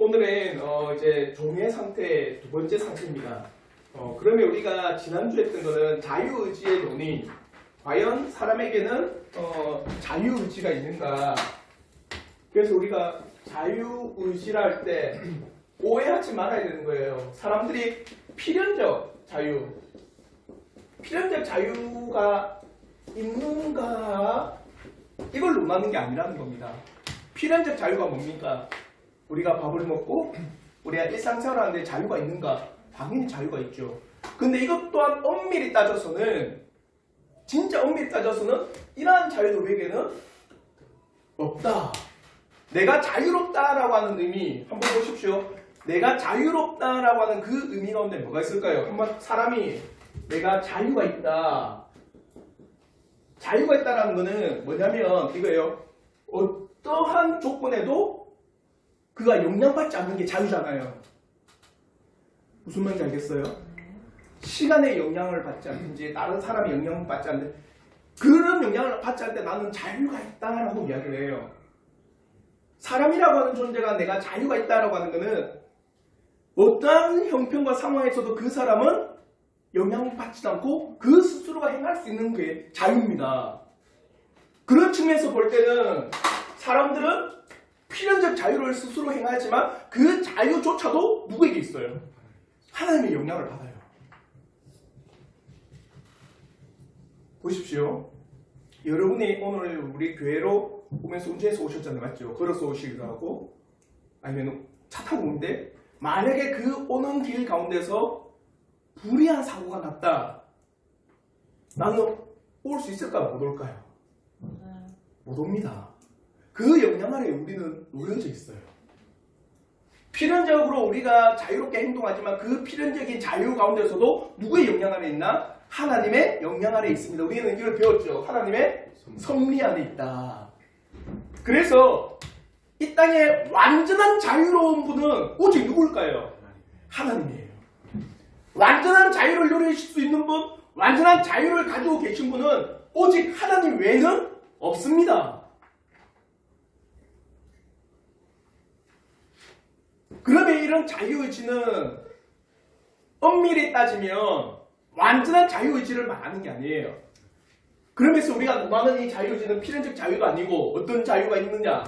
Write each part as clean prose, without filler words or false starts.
오늘은 이제 종의 상태 두 번째 상태입니다. 그러면 우리가 지난주에 했던 거는 자유의지의 논의. 과연 사람에게는 자유의지가 있는가? 그래서 우리가 자유의지라 할 때 오해하지 말아야 되는 거예요. 사람들이 필연적 자유가 있는가? 이걸 논하는 게 아니라는 겁니다. 필연적 자유가 뭡니까? 우리가 밥을 먹고 우리가 일상생활 하는데 자유가 있는가? 당연히 자유가 있죠. 근데 이것 또한 엄밀히 따져서는 진짜 엄밀히 따져서는 이러한 자유도 우리에게는 없다. 내가 자유롭다라고 하는 의미 한번 보십시오. 내가 자유롭다라고 하는 그 의미 가운데 뭐가 있을까요? 한번 사람이 내가 자유가 있다. 자유가 있다라는 거는 뭐냐면 이거예요. 어떠한 조건에도 그가 영향받지 않는 게 자유잖아요. 무슨 말인지 알겠어요? 시간의 영향을 받지 않든지 다른 사람의 영향을 받지 않는데 그런 영향을 받지 않을 때 나는 자유가 있다라고 이야기를 해요. 사람이라고 하는 존재가 내가 자유가 있다라고 하는 거는 어떠한 형편과 상황에서도 그 사람은 영향을 받지 않고 그 스스로가 행할 수 있는 게 자유입니다. 그런 측면에서 볼 때는 사람들은 필연적 자유를 스스로 행하지만 그 자유조차도 누구에게 있어요? 하나님의 영향을 받아요. 보십시오. 여러분이 오늘 우리 교회로 오면서 운전해서 오셨잖아요. 맞죠? 걸어서 오시기도 하고 아니면 차 타고 오는데 만약에 그 오는 길 가운데서 불의한 사고가 났다. 나는 올 수 있을까? 못 올까요? 못 옵니다. 그 영향 아래 우리는 놓여져 있어요. 필연적으로 우리가 자유롭게 행동하지만 그 필연적인 자유 가운데서도 누구의 영향 아래 있나? 하나님의 영향 아래 있습니다. 우리는 이걸 배웠죠. 하나님의 섭리 안에 있다. 그래서 이 땅에 완전한 자유로운 분은 오직 누굴까요? 하나님이에요. 완전한 자유를 누릴 수 있는 분, 완전한 자유를 가지고 계신 분은 오직 하나님 외에는 없습니다. 그러면 이런 자유의지는 엄밀히 따지면 완전한 자유의지를 말하는 게 아니에요. 그러면서 우리가 논하는 이 자유의지는 필연적 자유도 아니고 어떤 자유가 있느냐?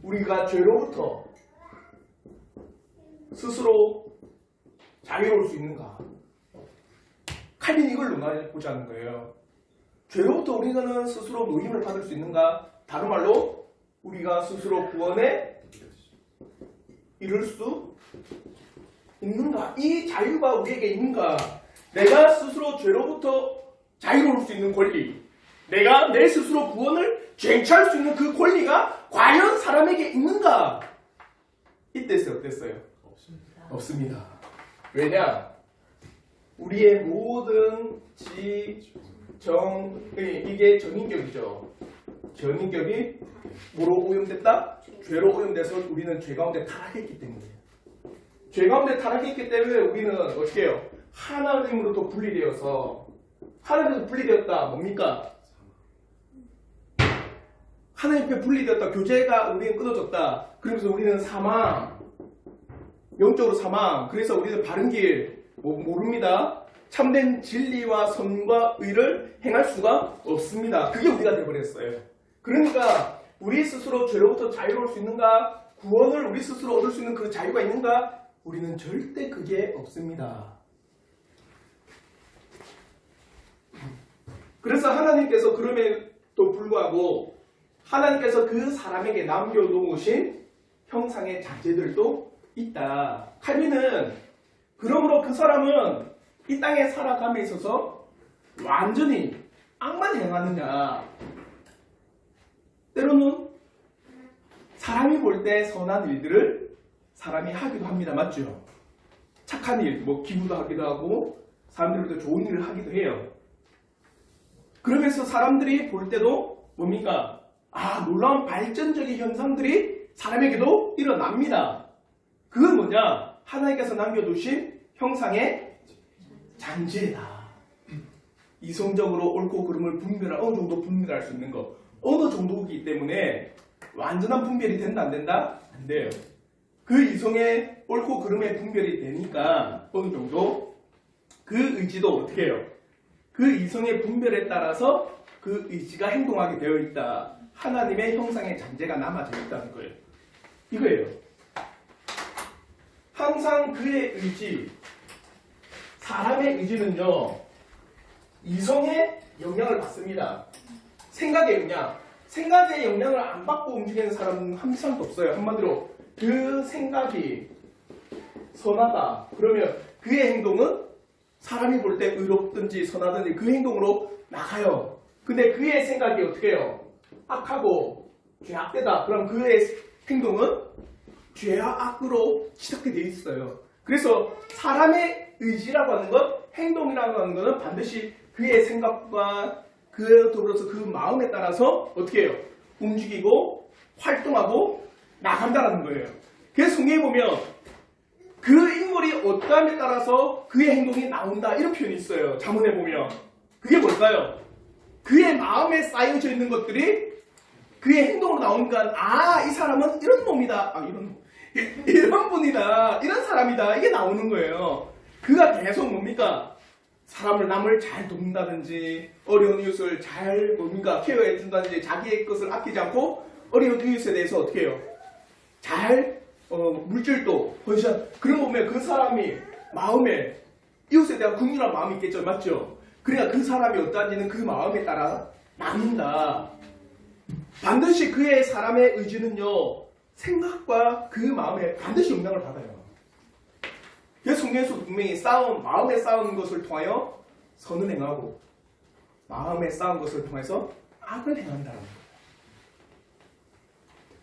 우리가 죄로부터 스스로 자유로울 수 있는가? 칼빈이 이걸 논하고자 하는 거예요. 죄로부터 우리는 스스로 노임을 받을 수 있는가? 다른 말로 우리가 스스로 구원에 이룰 수 있는가? 이 자유가 우리에게 있는가? 내가 스스로 죄로부터 자유로울 수 있는 권리, 내가 내 스스로 구원을 쟁취할 수 있는 그 권리가 과연 사람에게 있는가? 이때서 어땠어요? 없습니다. 왜냐? 우리의 모든 이게 전인격이죠. 전인격이 뭐로 오염됐다? 죄로 오염돼서 우리는 죄 가운데 타락했기 때문이에요. 죄 가운데 타락했기 때문에 우리는 어떻게 해요? 하나님으로부터 분리되어서 하나님으로부터 분리되었다. 뭡니까? 하나님 앞에 분리되었다. 교제가 우리는 끊어졌다. 그러면서 우리는 사망, 영적으로 사망. 그래서 우리는 바른 길 모릅니다. 참된 진리와 선과 의를 행할 수가 없습니다. 그게 우리가 되어버렸어요. 그러니까 우리 스스로 죄로부터 자유로울 수 있는가? 구원을 우리 스스로 얻을 수 있는 그 자유가 있는가? 우리는 절대 그게 없습니다. 그래서 하나님께서 그럼에도 불구하고 하나님께서 그 사람에게 남겨놓으신 형상의 자제들도 있다. 칼빈은 그러므로 그 사람은 이 땅에 살아감에 있어서 완전히 악만 행하느냐? 때로는 사람이 볼 때 선한 일들을 사람이 하기도 합니다. 맞죠? 착한 일, 기부도 하기도 하고 사람들한테 좋은 일을 하기도 해요. 그러면서 사람들이 볼 때도 뭡니까? 놀라운 발전적인 현상들이 사람에게도 일어납니다. 그건 뭐냐? 하나님께서 남겨두신 형상의 잔재다. 이성적으로 옳고 그름을 어느 정도 분별할 수 있는 것. 어느 정도이기 때문에 완전한 분별이 된다 안 된다? 안 돼요. 그 이성의 옳고 그름의 분별이 되니까 어느 정도 그 의지도 어떻게 해요? 그 이성의 분별에 따라서 그 의지가 행동하게 되어 있다. 하나님의 형상의 잔재가 남아져 있다는 거예요. 이거예요. 항상 그의 의지, 사람의 의지는요, 이성의 영향을 받습니다. 생각의 영향. 생각의 영향을 안 받고 움직이는 사람은 한 사람도 없어요. 한마디로 그 생각이 선하다. 그러면 그의 행동은 사람이 볼 때 의롭든지 선하든지 그 행동으로 나가요. 근데 그의 생각이 어떻게 해요? 악하고 죄악되다. 그럼 그의 행동은 죄와 악으로 시작이 되어 있어요. 그래서 사람의 의지라고 하는 것, 행동이라고 하는 것은 반드시 그의 생각과 그 더불어서 그 마음에 따라서 어떻게 해요? 움직이고 활동하고 나간다는 거예요. 그래서 성경에 보면 그 인물이 어떠함에 따라서 그의 행동이 나온다 이런 표현이 있어요. 자문에 보면 그게 뭘까요? 그의 마음에 쌓여져 있는 것들이 그의 행동으로 나오니까 이 사람은 이런 놈이다. 이런 분이다. 이런 사람이다. 이게 나오는 거예요. 그가 계속 뭡니까? 남을 잘 돕는다든지 어려운 이웃을 잘 케어해 준다든지 자기의 것을 아끼지 않고 어려운 이웃에 대해서 어떻게 해요? 잘 물질도 헌신한 그런 거 보면 그 사람이 마음에 이웃에 대한 긍휼한 마음이 있겠죠. 맞죠? 그러니까 그 사람이 어떠한지는 그 마음에 따라 나눈다. 반드시 그의 사람의 의지는요, 생각과 그 마음에 반드시 영향을 받아요. 그래서 성경에서 분명히 마음에 쌓은 것을 통하여 선을 행하고 마음에 쌓은 것을 통해서 악을 행한다는 거예요.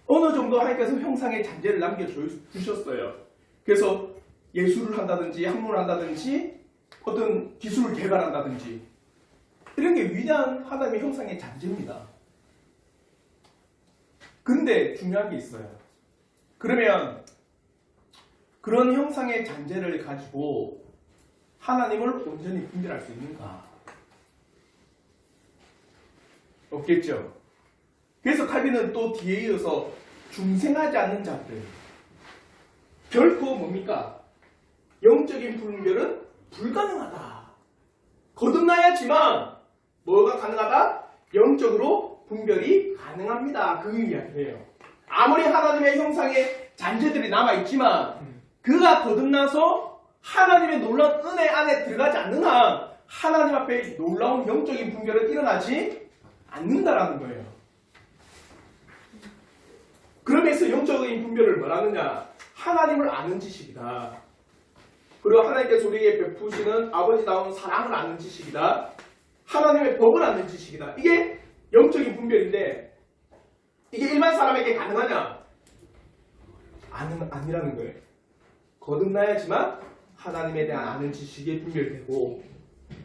어느 정도 하나님께서 형상의 잔재를 남겨주셨어요. 그래서 예술을 한다든지 학문을 한다든지 어떤 기술을 개발한다든지 이런 게 위대한 하나님의 형상의 잔재입니다. 근데 중요한 게 있어요. 그러면 그런 형상의 잔재를 가지고 하나님을 온전히 분별할 수 있는가? 없겠죠. 그래서 칼빈은 또 뒤에 이어서 중생하지 않는 자들 결코 뭡니까? 영적인 분별은 불가능하다. 거듭나야지만 뭐가 가능하다? 영적으로 분별이 가능합니다. 그 이야기예요. 아무리 하나님의 형상의 잔재들이 남아있지만 그가 거듭나서 하나님의 놀라운 은혜 안에 들어가지 않는 한 하나님 앞에 놀라운 영적인 분별은 일어나지 않는다라는 거예요. 그러면서 영적인 분별을 뭐라느냐? 하나님을 아는 지식이다. 그리고 하나님께서 우리에게 베푸시는 아버지다운 사랑을 아는 지식이다. 하나님의 법을 아는 지식이다. 이게 영적인 분별인데 이게 일반 사람에게 가능하냐? 아니라는 거예요. 거듭나야지만 하나님에 대한 아는 지식이 분별되고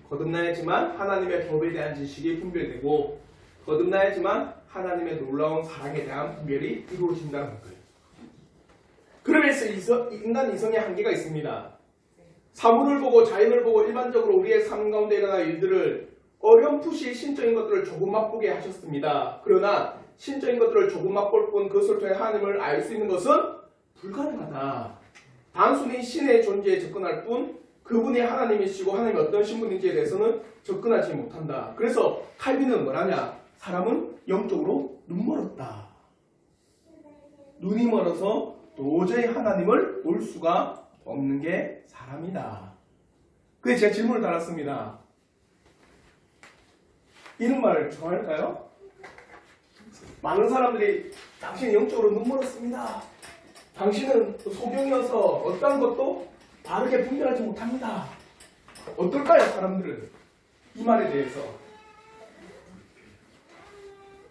거듭나야지만 하나님의 법에 대한 지식이 분별되고 거듭나야지만 하나님의 놀라운 사랑에 대한 분별이 이루어진다는 거예요. 그러면서 인간 이성의 한계가 있습니다. 사물을 보고 자연을 보고 일반적으로 우리의 삶 가운데 일어날 일들을 어렴풋이 신적인 것들을 조금 맛보게 하셨습니다. 그러나 신적인 것들을 조금 맛볼 뿐 그것을 통해 하나님을 알 수 있는 것은 불가능하다. 단순히 신의 존재에 접근할 뿐 그분이 하나님이시고 하나님이 어떤 신분인지에 대해서는 접근하지 못한다. 그래서 칼빈은 뭐라냐? 사람은 영적으로 눈멀었다. 눈이 멀어서 도저히 하나님을 볼 수가 없는 게 사람이다. 그래서 제가 질문을 달았습니다. 이런 말을 좋아할까요? 많은 사람들이 당신은 영적으로 눈멀었습니다. 당신은 소경이어서 어떤 것도 바르게 분별하지 못합니다. 어떨까요, 사람들은? 이 말에 대해서.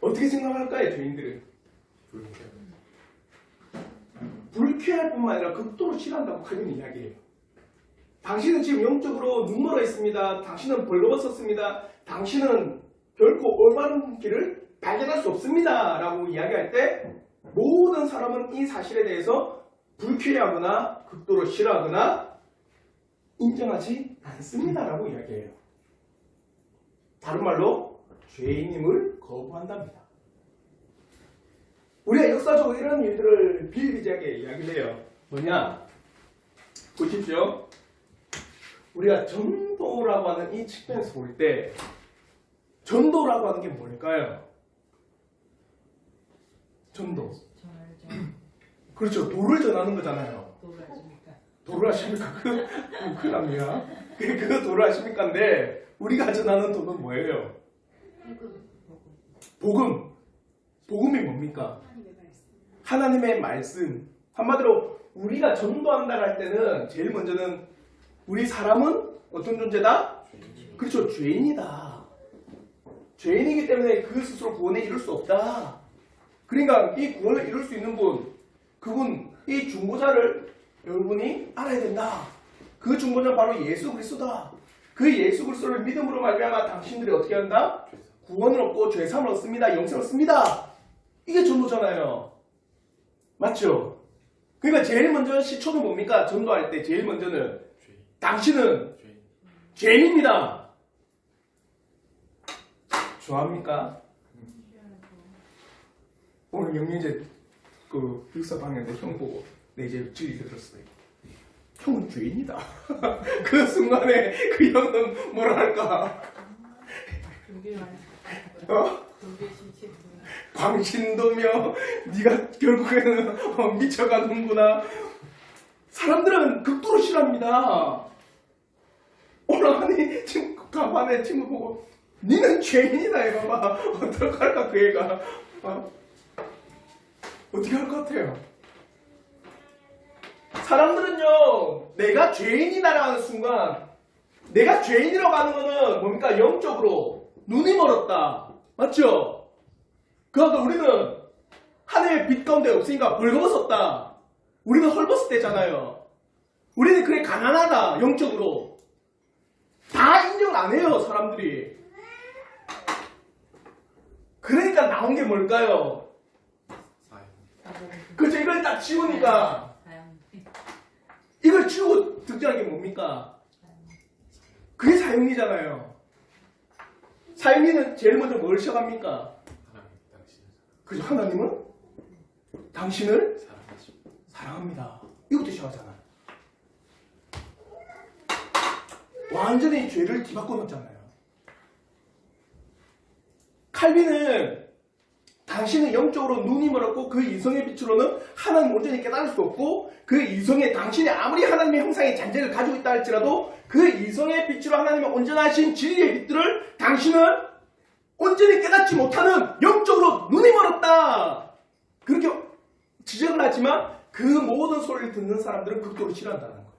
어떻게 생각할까요, 죄인들은? 불쾌할 뿐만 아니라 극도로 싫어한다고 칼빈이 이야기해요. 당신은 지금 영적으로 눈멀어 있습니다. 당신은 벌거벗었습니다. 당신은 결코 올바른 길을 발견할 수 없습니다. 라고 이야기할 때 모든 사람은 이 사실에 대해서 불쾌해하거나 극도로 싫어하거나 인정하지 않습니다. 라고 이야기해요. 다른 말로 죄인임을 거부한답니다. 우리가 역사적으로 이런 일들을 비일비재하게 이야기를 해요. 뭐냐? 보십시오. 우리가 전도라고 하는 이 측면에서 볼 때 전도라고 하는 게 뭘까요? 전도. 그렇죠. 도를 전하는 거잖아요. 도를 하십니까? 큰일 납니다. 그 도를 하십니까인데 우리가 전하는 도는 뭐예요? 복음. 복음이 뭡니까? 하나님의 말씀. 한마디로 우리가 전도한다 할 때는 제일 먼저는 우리 사람은 어떤 존재다? 그렇죠. 죄인이다. 죄인이기 때문에 그 스스로 구원에 이룰 수 없다. 그러니까 이 구원을 이룰 수 있는 분, 그분, 이 중보자를 여러분이 알아야 된다. 그 중보자는 바로 예수 그리스도다. 그 예수 그리스도를 믿음으로 말미암아 당신들이 어떻게 한다? 구원을 얻고 죄사함을 얻습니다. 영생을 얻습니다. 이게 전도잖아요. 맞죠? 그러니까 제일 먼저 시초는 뭡니까? 전도할 때 제일 먼저는 당신은 죄인입니다. 좋아합니까? 오늘 영민제 그 육사 방향인데 형 보고 내 이제 진리를 들었어요. 형은 죄인이다. 그 순간에 그 형은 뭐라 할까? 광신도며 네가 결국에는 미쳐가는구나. 사람들은 극도로 싫어합니다. 오늘 아니 지금 가만히 친구 보고 니는 죄인이다 이봐봐. 어떡할까 그 애가. 어떻게 할 것 같아요? 사람들은요, 내가 죄인이다라는 순간, 내가 죄인이라고 하는 거는 뭡니까? 영적으로 눈이 멀었다. 맞죠? 그러니까 우리는 하늘의 빛 가운데 없으니까 벌거벗었다. 우리는 헐벗을 때잖아요. 우리는 그래 가난하다. 영적으로. 다 인정을 안 해요, 사람들이. 그러니까 나온 게 뭘까요? 그렇죠. 이걸 딱 지우니까 이걸 지우고 등장한 게 뭡니까? 그게 사용리잖아요. 사용리는 제일 먼저 뭘 시작합니까? 그죠. 하나님은 당신을 사랑합니다. 이것도 시작하잖아요. 완전히 죄를 뒤바꿔 놓잖아요. 칼빈은 당신은 영적으로 눈이 멀었고 그 이성의 빛으로는 하나님 온전히 깨달을 수 없고 그 이성의 당신이 아무리 하나님의 형상의 잔재를 가지고 있다 할지라도 그 이성의 빛으로 하나님의 온전하신 진리의 빛들을 당신은 온전히 깨닫지 못하는 영적으로 눈이 멀었다. 그렇게 지적을 하지만 그 모든 소리를 듣는 사람들은 극도로 싫어한다는 거예요.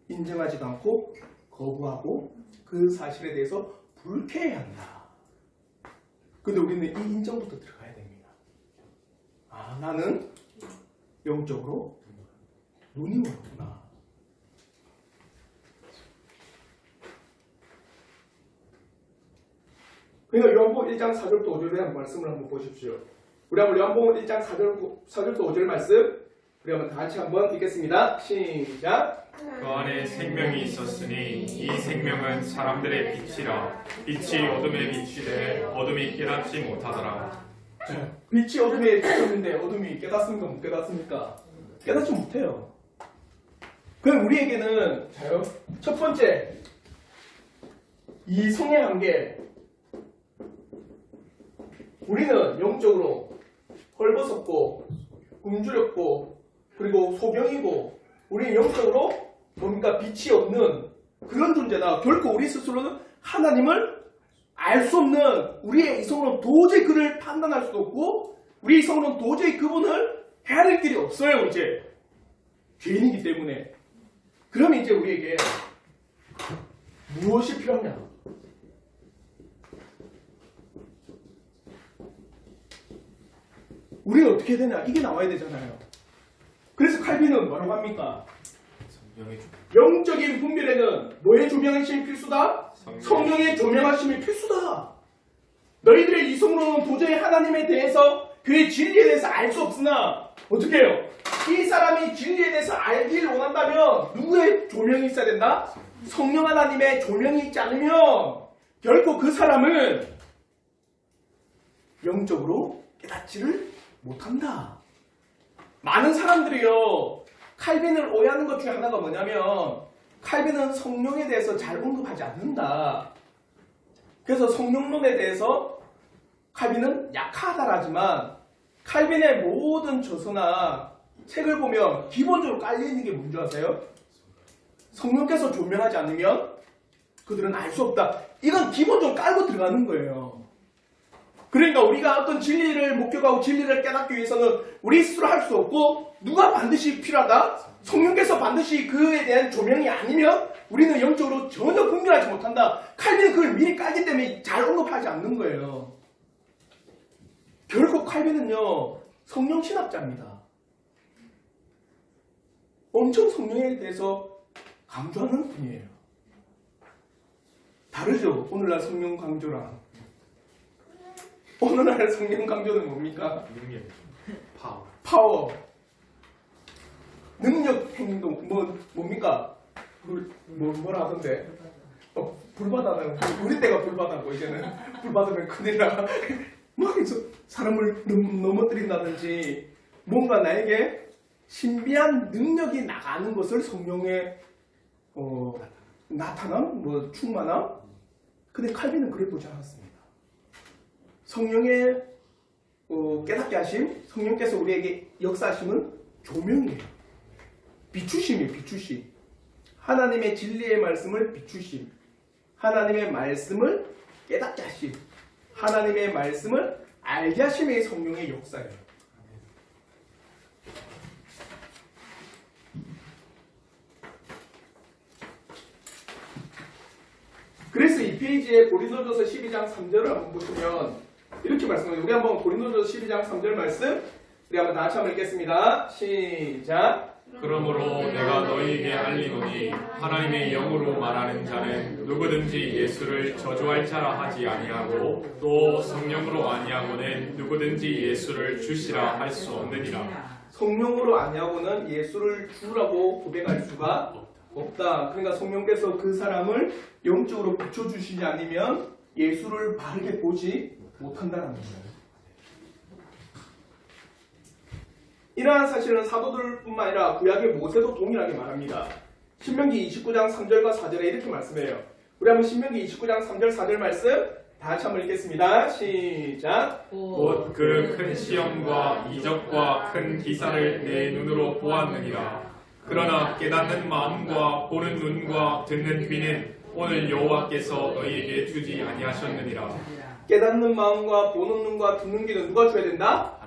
인정하지도 않고 거부하고 그 사실에 대해서 불쾌해한다. 근데 우리는 이 인정부터 들어가야 됩니다. 아, 나는 영적으로 눈이 멀었구나. 그러니까 요한복음 1장 4절부터 5절에 대한 말씀을 한번 보십시오. 우리 한번 요한복음 1장 4절부터 5절 말씀 우리 한번 다 같이 한번 읽겠습니다. 시작. 그 안에 생명이 있었으니 이 생명은 사람들의 빛이라. 빛이 어둠에 비치되 어둠이 깨닫지 못하더라. 빛이 어둠에 비쳤는데 어둠이 깨닫습니까? 못 깨닫습니까? 깨닫지 못해요. 그럼 우리에게는 자요. 첫 번째 이성의 한계. 우리는 영적으로 헐벗었고 굶주렸고 그리고 소경이고 우리는 영적으로 뭡니까? 빛이 없는 그런 존재다. 결코 우리 스스로는 하나님을 알 수 없는 우리의 이성으로 도저히 그를 판단할 수도 없고 우리 이성으로는 도저히 그분을 헤아릴 길이 없어요. 이제 죄인이기 때문에. 그러면 이제 우리에게 무엇이 필요하냐? 우리는 어떻게 해야 되냐? 이게 나와야 되잖아요. 그래서 칼빈은 뭐라고 합니까? 영적인 분별에는 뭐의 조명하심이 필수다? 성령의 조명하심이 필수다. 너희들의 이성으로는 도저히 하나님에 대해서 그의 진리에 대해서 알 수 없으나 어떻게 해요? 이 사람이 진리에 대해서 알기를 원한다면 누구의 조명이 있어야 된다? 성령 하나님의 조명이 있지 않으면 결코 그 사람은 영적으로 깨닫지를 못한다. 많은 사람들이요 칼빈을 오해하는 것 중에 하나가 뭐냐면 칼빈은 성령에 대해서 잘 언급하지 않는다. 그래서 성령론에 대해서 칼빈은 약하다라지만 칼빈의 모든 저서나 책을 보면 기본적으로 깔려있는 게 뭔지 아세요? 성령께서 조명하지 않으면 그들은 알 수 없다. 이건 기본적으로 깔고 들어가는 거예요. 그러니까 우리가 어떤 진리를 목격하고 진리를 깨닫기 위해서는 우리 스스로 할 수 없고 누가 반드시 필요하다? 성령께서 반드시 그에 대한 조명이 아니면 우리는 영적으로 전혀 분별하지 못한다. 칼빈은 그걸 미리 깔기 때문에 잘 언급하지 않는 거예요. 결국 칼빈은요 성령 신학자입니다. 엄청 성령에 대해서 강조하는 분이에요. 다르죠? 오늘날 성령 강조랑. 오늘날 성령 강조는 뭡니까? 능력, 파워. 능력 행동. 뭡니까? 뭐라 하던데? 불바다는 우리 때가 불바다고 이제는 불 받으면 큰일 나. 막 해서 사람을 넘어뜨린다든지 뭔가 나에게 신비한 능력이 나가는 것을 성령의 나타남, 충만함. 근데 칼빈은 그래 보지 않았습니다. 성령의 깨닫게 하심, 성령께서 우리에게 역사하심은 조명이에요. 비추심이에요. 비추심. 하나님의 진리의 말씀을 비추심. 하나님의 말씀을 깨닫게 하심. 하나님의 말씀을 알게 하심의 성령의 역사예요. 그래서 이 페이지에 고린도전서 12장 3절을 한번 보시면 이렇게 말씀해요. 우리 한번 고린도전서 12장 3절 말씀 우리 한번 다 같이 한번 읽겠습니다. 시작. 그러므로 내가 너희에게 알리노니 하나님의 영으로 말하는 자는 누구든지 예수를 저주할 자라 하지 아니하고 또 성령으로 아니하고는 누구든지 예수를 주시라 할 수 없느니라. 성령으로 아니하고는 예수를 주라고 고백할 수가 없다. 그러니까 성령께서 그 사람을 영적으로 비춰주시지 않으면 예수를 바르게 보지 못한다는 거예요. 이러한 사실은 사도들뿐만 아니라 구약의 모세도 동일하게 말합니다. 신명기 29장 3절과 4절에 이렇게 말씀해요. 우리 한번 신명기 29장 3절 4절 말씀 다 같이 한번 읽겠습니다. 시작. 곧 그 큰 시험과 이적과 큰 기사를 내 눈으로 보았느니라. 그러나 깨닫는 마음과 보는 눈과 듣는 귀는 오늘 여호와께서 너희에게 주지 아니하셨느니라. 깨닫는 마음과 보는 눈과 듣는 귀는 누가 줘야 된다?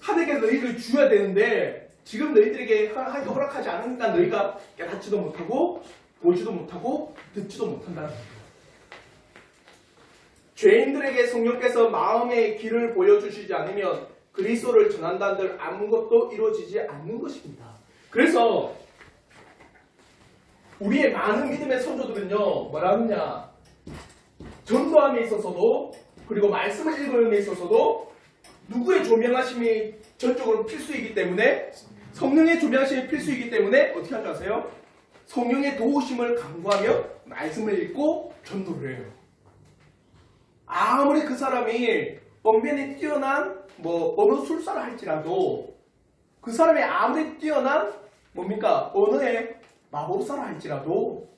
하나님께서 너희를 주어야 되는데 지금 너희들에게 허락하지 않으니까 너희가 깨닫지도 못하고 보지도 못하고 듣지도 못한다는 거예요. 죄인들에게 성령께서 마음의 길을 보여주시지 않으면 그리스도를 전한다는 들 아무것도 이루어지지 않는 것입니다. 그래서 우리의 많은 믿음의 선조들은요 뭐라 하느냐, 전도함에 있어서도 그리고 말씀을 읽음에 있어서도 누구의 조명하심이 전적으로 필수이기 때문에, 성령의 조명하심이 필수이기 때문에 어떻게 하지 아세요? 성령의 도우심을 강구하며 말씀을 읽고 전도를 해요. 아무리 그 사람이 언변이 뛰어난 언어 술사를 할지라도, 그 사람이 아무리 뛰어난 언어의 마법사를 할지라도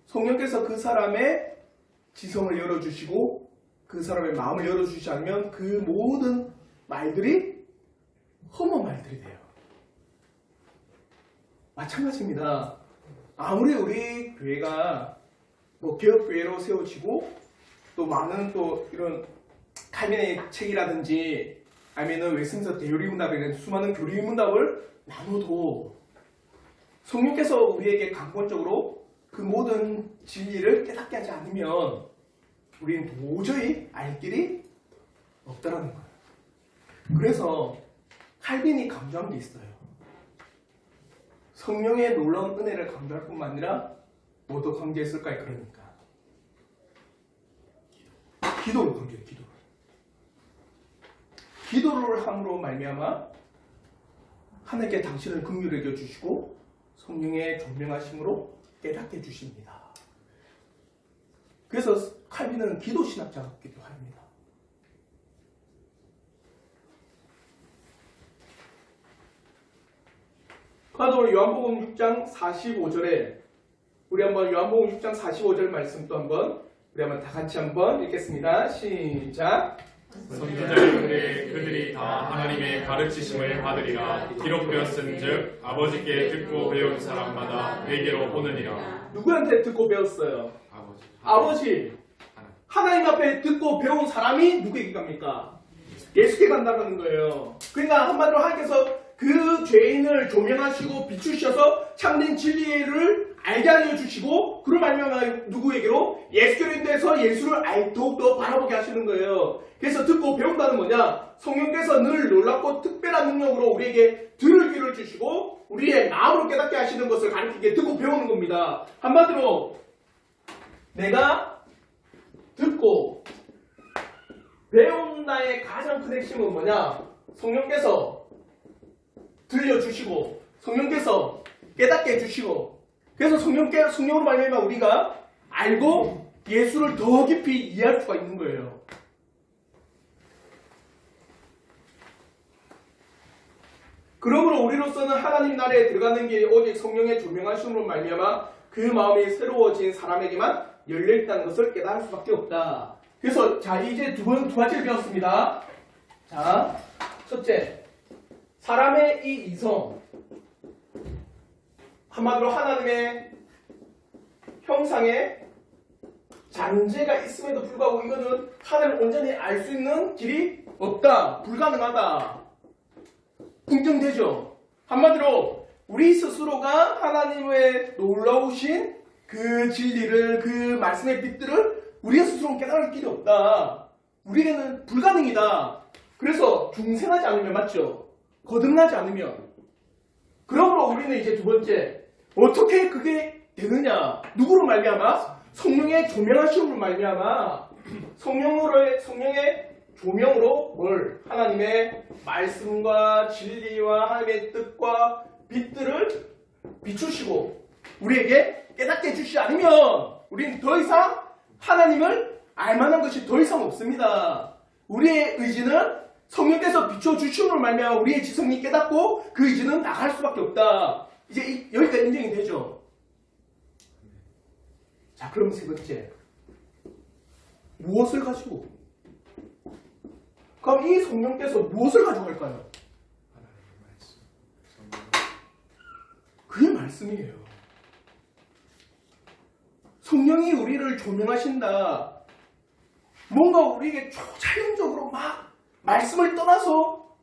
성령께서 그 사람의 지성을 열어주시고 그 사람의 마음을 열어주시지 않으면 그 모든 말들이 험한 말들이 돼요. 마찬가지입니다. 아무리 우리 교회가 개혁교회로 세워지고 또 많은 또 이런 칼빈의 책이라든지 아니면 웨스민스터 대요리문답이라는 수많은 교리문답을 나눠도 성령께서 우리에게 근본적으로 그 모든 진리를 깨닫게 하지 않으면 우리는 도저히 알 길이 없다라는 거예요. 그래서 칼빈이 강조한 게 있어요. 성령의 놀라운 은혜를 강조할 뿐만 아니라 뭐도 강조했을까요? 그러니까 기도를 강조해요. 기도를 함으로 말미암아 하나님께 당신을 긍휼히 여겨주시고 성령의 조명하심으로 깨닫게 해주십니다. 그래서 칼빈은 기도 신학자이기도 합니다. 그래도 요한복음 6장 45절에 우리 한번 요한복음 6장 45절 말씀 또 한번 우리 한번 다 같이 한번 읽겠습니다. 시작. 선지자들의 그들이 다 하나님의 가르치심을 받으리라. 기록되었은즉 아버지께 듣고 배운 사람마다 내게로 오느니라. 누구한테 듣고 배웠어요? 아버지. 아버지. 하나님 앞에 듣고 배운 사람이 누구에게 갑니까? 예수께 간다는 거예요. 그러니까 한마디로 하나님께서 그 죄인을 조명하시고 비추셔서 참된 진리를 알게 하여 주시고 그로 말미암아 누구에게로? 예수께로인해서 예수를 더욱더 바라보게 하시는 거예요. 그래서 듣고 배운다는 뭐냐? 성령께서 늘 놀랍고 특별한 능력으로 우리에게 들을 귀를 주시고 우리의 마음으로 깨닫게 하시는 것을 가르치게 듣고 배우는 겁니다. 한마디로 내가 듣고 배운다의 가장 큰 핵심은 뭐냐? 성령께서 들려주시고 성령께서 깨닫게 해주시고 그래서 성령으로 말미암아 우리가 알고 예수를 더 깊이 이해할 수가 있는 거예요. 그러므로 우리로서는 하나님 나라에 들어가는 길이 오직 성령의 조명하심으로 말미암아 그 마음이 새로워진 사람에게만 열려있다는 것을 깨달을 수밖에 없다. 그래서 자 이제 두 가지를 배웠습니다. 자 첫째, 사람의 이 이성 한마디로 하나님의 형상에 잔재가 있음에도 불구하고 이거는 하나님을 온전히 알 수 있는 길이 없다. 불가능하다. 인정되죠? 한마디로 우리 스스로가 하나님의 놀라우신 그 진리를 그 말씀의 빛들을 우리가 스스로 깨달을 길이 없다. 우리에게는 불가능이다. 그래서 중생하지 않으면 맞죠? 거듭나지 않으면. 그러므로 우리는 이제 두 번째 어떻게 그게 되느냐? 누구로 말미암아? 성령의 조명하심으로 말미암아 성령의 조명으로 뭘? 하나님의 말씀과 진리와 하나님의 뜻과 빛들을 비추시고 우리에게 깨닫게 해주시지 않으면 우리는 더 이상 하나님을 알만한 것이 더 이상 없습니다. 우리의 의지는 성령께서 비춰주심으로 말미암아 우리의 지성이 깨닫고 그 의지는 나갈 수밖에 없다. 이제 여기가 인정이 되죠. 자, 그럼 세 번째, 무엇을 가지고? 그럼 이 성령께서 무엇을 가지고 갈까요? 그게 말씀이에요. 성령이 우리를 조명하신다. 뭔가 우리에게 초자연적으로 막 말씀을 떠나서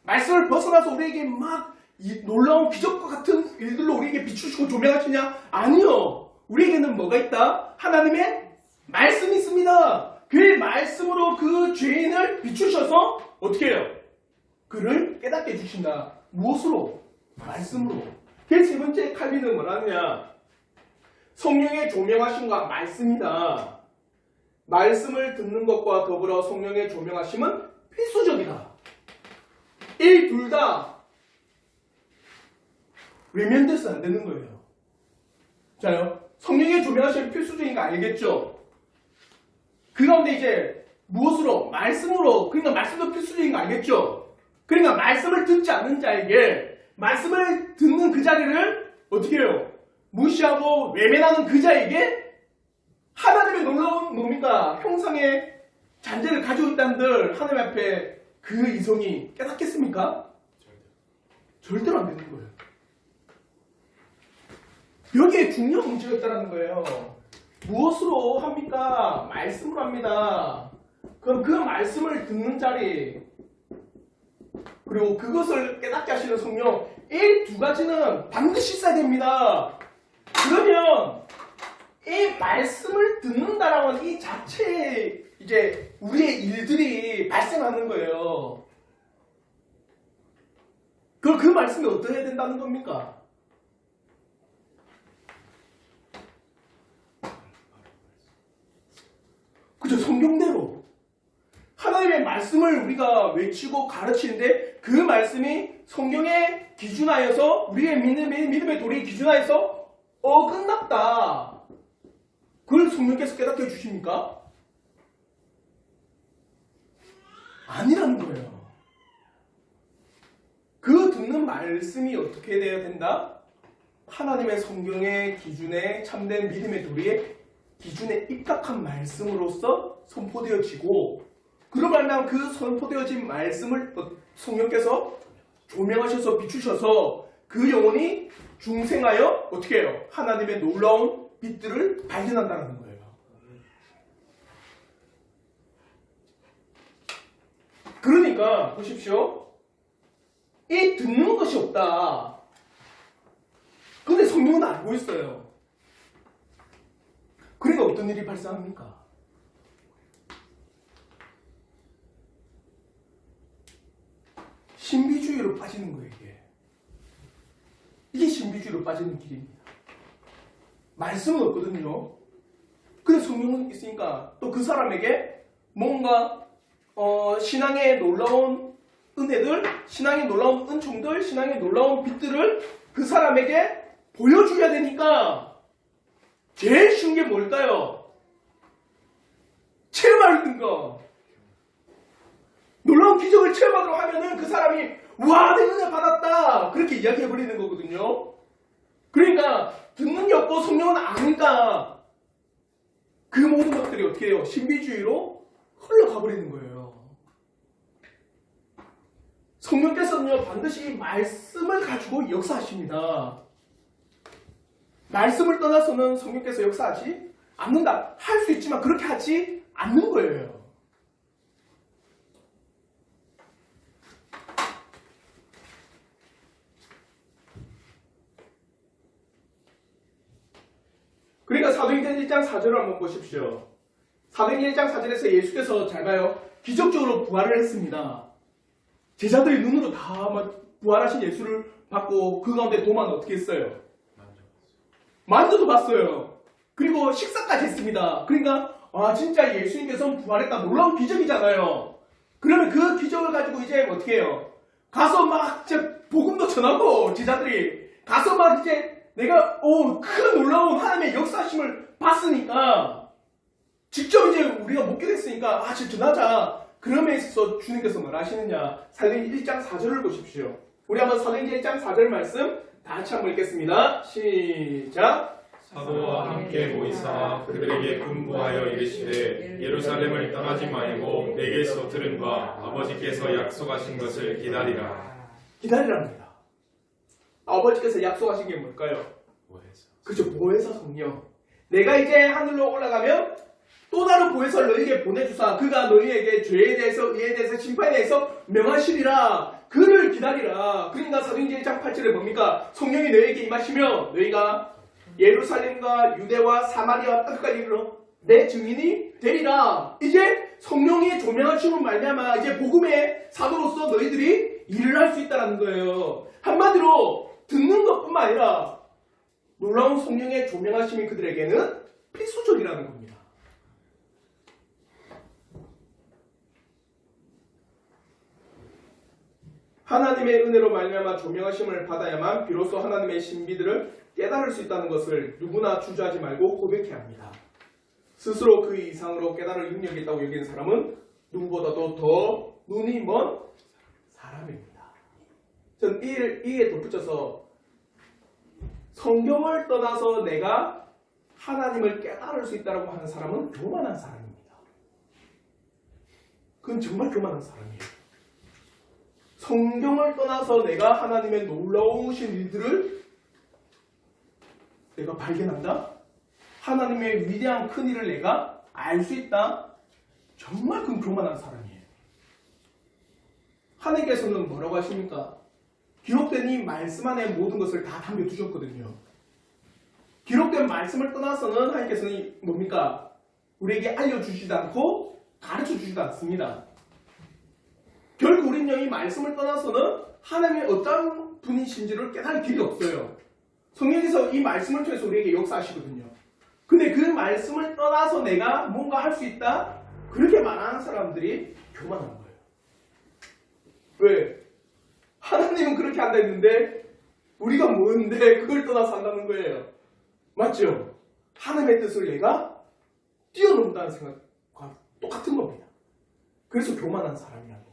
말씀을 벗어나서 우리에게 막 이 놀라운 기적과 같은 일들로 우리에게 비추시고 조명하시냐? 아니요. 우리에게는 뭐가 있다? 하나님의 말씀이 있습니다. 그 말씀으로 그 죄인을 비추셔서 어떻게 해요? 그를 깨닫게 해주신다. 무엇으로? 말씀으로. 그래서 세 번째 칼빈은 뭐라 하느냐? 성령의 조명하심과 말씀이다. 말씀을 듣는 것과 더불어 성령의 조명하심은 필수적이다. 이 둘 다 외면돼서 안 되는 거예요. 자요, 성령의 조명하심이 필수적인 거 알겠죠? 그 가운데 이제 무엇으로? 말씀으로. 그러니까 말씀도 필수적인 거 알겠죠? 그러니까 말씀을 듣지 않는 자에게 말씀을 듣는 그 자리를 어떻게 해요? 무시하고 외면하는 그 자에게 하나님의 놀라운 뭡니까? 형상의 잔재를 가지고 있다는들 하나님 앞에 그 이성이 깨닫겠습니까? 절대로 안 되는 거예요. 여기에 중요한 문제가 있다는 거예요. 무엇으로 합니까? 말씀으로 합니다. 그럼 그 말씀을 듣는 자리 그리고 그것을 깨닫게 하시는 성령 이 두 가지는 반드시 있어야 됩니다. 그러면 이 말씀을 듣는다라고 하는 이 자체에 이제 우리의 일들이 발생하는 거예요. 그 말씀이 어떠해야 된다는 겁니까? 그죠? 성경대로 하나님의 말씀을 우리가 외치고 가르치는데 그 말씀이 성경에 기준하여서 우리의 믿음의 도리에 기준하여서 어긋났다. 그걸 성령께서 깨닫게 해주십니까? 아니라는 거예요. 그 듣는 말씀이 어떻게 되어야 된다? 하나님의 성경의 기준에 참된 믿음의 도리에 기준에 입각한 말씀으로서 선포되어지고, 그로 말미암아 그 선포되어진 말씀을 성령께서 조명하셔서 비추셔서 그 영혼이 중생하여 어떻게 해요? 하나님의 놀라운 빛들을 발견한다는 거예요. 그러니까 보십시오. 이 듣는 것이 없다. 근데 성령은 알고 있어요. 그러니까 어떤 일이 발생합니까? 신비주의로 빠지는 거예요, 이게. 이게 신비주의로 빠지는 길입니다. 말씀은 없거든요. 근데 성령은 있으니까 또 그 사람에게 뭔가 신앙의 놀라운 은혜들, 신앙의 놀라운 은총들, 신앙의 놀라운 빛들을 그 사람에게 보여줘야 되니까 제일 쉬운 게 뭘까요? 체험하는 거. 놀라운 기적을 체험하도록 하면은 그 사람이 와, 내 은혜 받았다, 그렇게 이야기해버리는 거거든요. 그러니까 듣는 게 없고 성령은 아니까 그 모든 것들이 어떻게 해요? 신비주의로 흘러가버리는 거예요. 성령께서는요, 반드시 이 말씀을 가지고 역사하십니다. 말씀을 떠나서는 성령께서 역사하지 않는다. 할 수 있지만 그렇게 하지 않는 거예요. 그러니까 사도행전 1장 4절을 한번 보십시오. 사도행전 1장 4절에서 예수께서 잘 봐요. 기적적으로 부활을 했습니다. 제자들이 눈으로 다 부활하신 예수를 봤고 그 가운데 도마는 어떻게 했어요? 만져도 봤어요. 그리고 식사까지 했습니다. 그러니까 진짜 예수님께서 부활했다, 놀라운 기적이잖아요. 그러면 그 기적을 가지고 이제 어떻게 해요? 가서 막 복음도 전하고, 제자들이 가서 막 이제 내가 큰 놀라운 하나님의 역사심을 봤으니까 직접 이제 우리가 목격했으니까 지금 전하자. 그럼에 있어서 주님께서 뭘 하시느냐? 사도행전 1장 4절을 보십시오. 우리 한번 사도행전 1장 4절 말씀 다 같이 한번 읽겠습니다. 시작. 사도와 함께 모이사 그들에게 분부하여 이르시되 예루살렘을 떠나지 말고 내게서 들은 바 아버지께서 약속하신 것을 기다리라. 기다리랍니다. 아버지께서 약속하신 게 뭘까요? 그죠, 보혜사 성령. 내가 이제 하늘로 올라가면 또 다른 보혜사를 너희에게 보내주사 그가 너희에게 죄에 대해서 의에 대해서 심판에 대해서 명하시리라. 그를 기다리라. 그러니까 사도행전 1장 8절에 뭡니까? 성령이 너희에게 임하시면 너희가 예루살렘과 유대와 사마리아와 땅끝까지 이르러 내 증인이 되리라. 이제 성령이 조명하심을 말미암아 이제 복음의 사도로서 너희들이 일을 할 수 있다는 거예요. 한마디로 듣는 것뿐만 아니라 놀라운 성령의 조명하심이 그들에게는 필수적이라는 겁니다. 하나님의 은혜로 말미암아 조명하심을 받아야만 비로소 하나님의 신비들을 깨달을 수 있다는 것을 누구나 주저하지 말고 고백해야 합니다. 스스로 그 이상으로 깨달을 능력이 있다고 여기는 사람은 누구보다도 더 눈이 먼 사람입니다. 전 이에 덧붙여서 성경을 떠나서 내가 하나님을 깨달을 수 있다고 하는 사람은 교만한 사람입니다. 그건 정말 교만한 사람이에요. 성경을 떠나서 내가 하나님의 놀라우신 일들을 내가 발견한다? 하나님의 위대한 큰 일을 내가 알 수 있다? 정말 그건 교만한 사람이에요. 하나님께서는 뭐라고 하십니까? 기록된 이 말씀 안에 모든 것을 다 담겨두셨거든요. 기록된 말씀을 떠나서는 하나님께서는 뭡니까? 우리에게 알려주시지도 않고 가르쳐주지도 않습니다. 결국 우리는 이 말씀을 떠나서는 하나님의 어떤 분이신지를 깨달을 길이 없어요. 성령께서 이 말씀을 통해서 우리에게 역사하시거든요. 근데 그 말씀을 떠나서 내가 뭔가 할 수 있다? 그렇게 말하는 사람들이 교만한 거예요. 왜? 하나님은 그렇게 한다 했는데 우리가 뭐였는데 그걸 떠나서 한다는 거예요. 맞죠? 하나님의 뜻을 내가 뛰어넘는다는 생각과 똑같은 겁니다. 그래서 교만한 사람이라는 겁니다.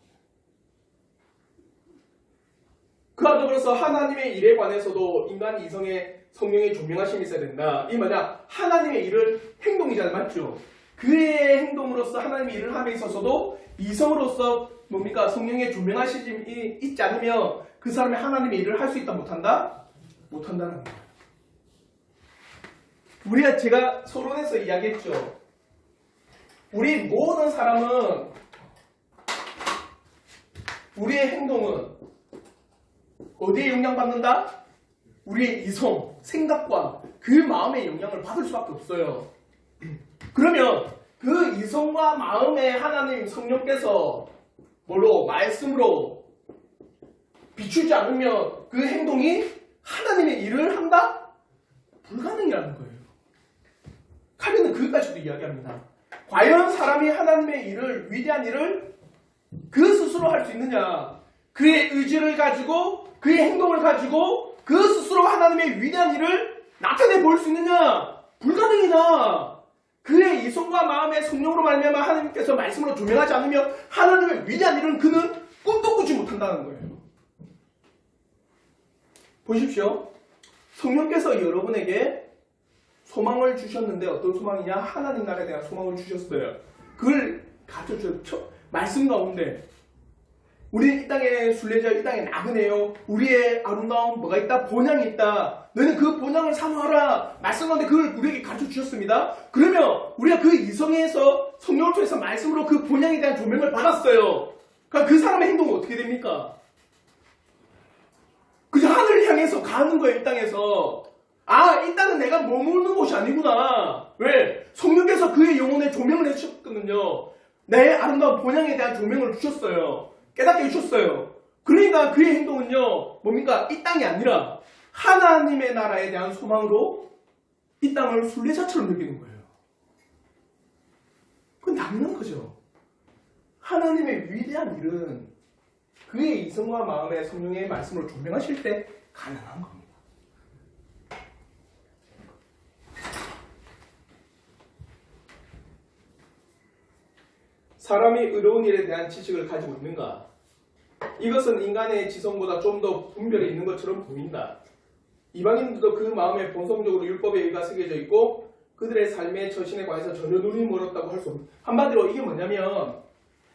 그와 더불어서 하나님의 일에 관해서도 인간 이성의 성령의 조명하심이 있어야 된다. 이 뭐냐? 하나님의 일을 행동이잖아요. 맞죠? 그의 행동으로서 하나님의 일을 함에 있어서도 이성으로서 뭡니까? 성령의 조명하심이 있지 않으면 그 사람이 하나님의 일을 할 수 있다 못한다? 못한다는 거예요. 우리가 제가 서론에서 이야기했죠. 우리 모든 사람은 우리의 행동은 어디에 영향받는다? 우리의 이성, 생각과 그 마음의 영향을 받을 수밖에 없어요. 그러면 그 이성과 마음에 하나님 성령께서 뭘로? 말씀으로 비추지 않으면 그 행동이 하나님의 일을 한다? 불가능이라는 거예요. 칼빈은 그것까지도 이야기합니다. 과연 사람이 하나님의 일을, 위대한 일을 그 스스로 할 수 있느냐? 그의 의지를 가지고, 그의 행동을 가지고 그 스스로 하나님의 위대한 일을 나타내 볼 수 있느냐? 불가능이다. 그의 이성과 마음의 성령으로 말미암아 하나님께서 말씀으로 조명하지 않으면 하나님의 위대한 일은 그는 꿈도 꾸지 못한다는 거예요. 보십시오. 성령께서 여러분에게 소망을 주셨는데 어떤 소망이냐? 하나님 나라에 대한 소망을 주셨어요. 그걸 가르쳐줬죠. 말씀 가운데 우리 이 땅에 순례자, 이 땅에 나그네요. 우리의 아름다운 뭐가 있다? 본향이 있다. 너는 그 본향을 사모하라. 말씀 가운데 그걸 우리에게 가르쳐 주셨습니다. 그러면 우리가 그 이성에서 성령을 통해서 말씀으로 그 본향에 대한 조명을 받았어요. 그러니까 그 사람의 행동은 어떻게 됩니까? 그저 하늘을 향해서 가는 거예요. 이 땅에서. 아, 이 땅은 내가 머무는 곳이 아니구나. 왜? 성령께서 그의 영혼에 조명을 해주셨거든요. 내 아름다운 본향에 대한 조명을 주셨어요. 깨닫게 해주셨어요. 그러니까 그의 행동은요, 뭡니까? 이 땅이 아니라 하나님의 나라에 대한 소망으로 이 땅을 순례자처럼 느끼는 거예요. 그건 당연한 거죠. 하나님의 위대한 일은 그의 이성과 마음의 성령의 말씀을 조명하실 때 가능한 겁니다. 사람이 의로운 일에 대한 지식을 가지고 있는가? 이것은 인간의 지성보다 좀 더 분별이 있는 것처럼 보인다. 이방인들도 그 마음에 본성적으로 율법에 의가 새겨져 있고 그들의 삶의 처신에 관해서 전혀 눈이 멀었다고 할 수 없다. 한마디로 이게 뭐냐면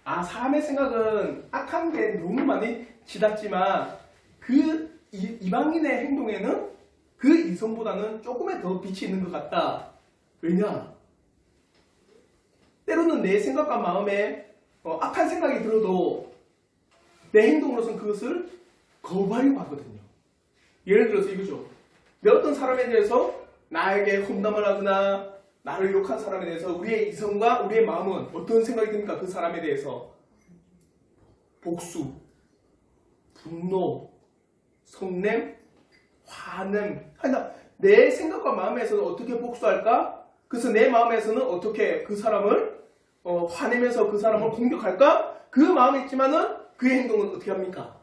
사람의 생각은 악한 게 너무 많이 지났지만 그 이방인의 행동에는 그 이성보다는 조금의 더 빛이 있는 것 같다. 왜냐? 때로는 내 생각과 마음에 악한 생각이 들어도 내 행동으로서는 그것을 거부하려고 하거든요. 예를 들어서 이거죠. 내 어떤 사람에 대해서 나에게 험담을 하거나 나를 욕한 사람에 대해서 우리의 이성과 우리의 마음은 어떤 생각이 듭니까? 그 사람에 대해서 복수, 분노, 성냄, 화냄. 그러니까 내 생각과 마음에서는 어떻게 복수할까? 그래서 내 마음에서는 어떻게 그 사람을 화내면서 그 사람을 공격할까? 그 마음이 있지만은 그의 행동은 어떻게 합니까?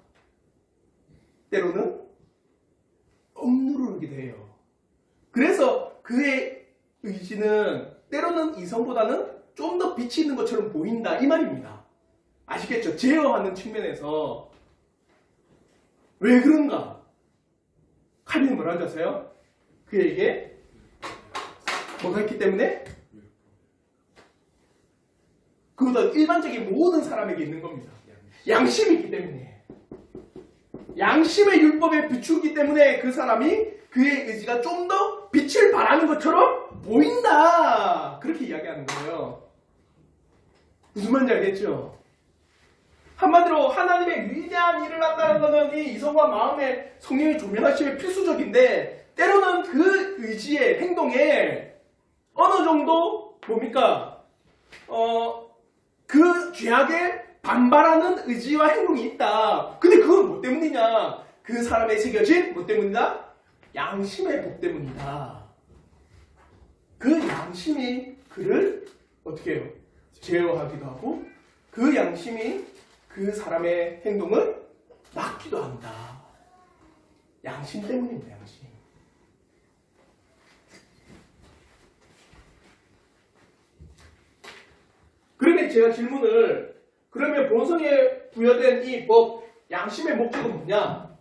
때로는 억누르게 돼요. 그래서 그의 의지는 때로는 이성보다는 좀 더 빛이 있는 것처럼 보인다 이 말입니다. 아시겠죠? 제어하는 측면에서 왜 그런가? 칼빈은 뭐라고 하셨어요? 그에게 뭐가 있기 때문에? 그보다 일반적인 모든 사람에게 있는 겁니다. 양심이 있기 때문에. 양심의 율법에 비추기 때문에 그 사람이 그의 의지가 좀 더 빛을 발하는 것처럼 보인다. 그렇게 이야기하는 거예요. 무슨 말인지 알겠죠? 한마디로 하나님의 위대한 일을 한다는 것은 이 이성과 마음의 성령의 조명하심이 필수적인데 때로는 그 의지의 행동에 어느 정도 뭡니까? 그 죄악에 반발하는 의지와 행동이 있다. 근데 그건 뭐 때문이냐? 그 사람의 새겨진 뭐 때문이다? 양심의 복 때문이다. 그 양심이 그를 어떻게 해요? 제어하기도 하고 그 양심이 그 사람의 행동을 막기도 한다. 양심 때문입니다. 양심. 그러면 제가 질문을 그러면 본성에 부여된 이 법, 양심의 목적은 뭐냐?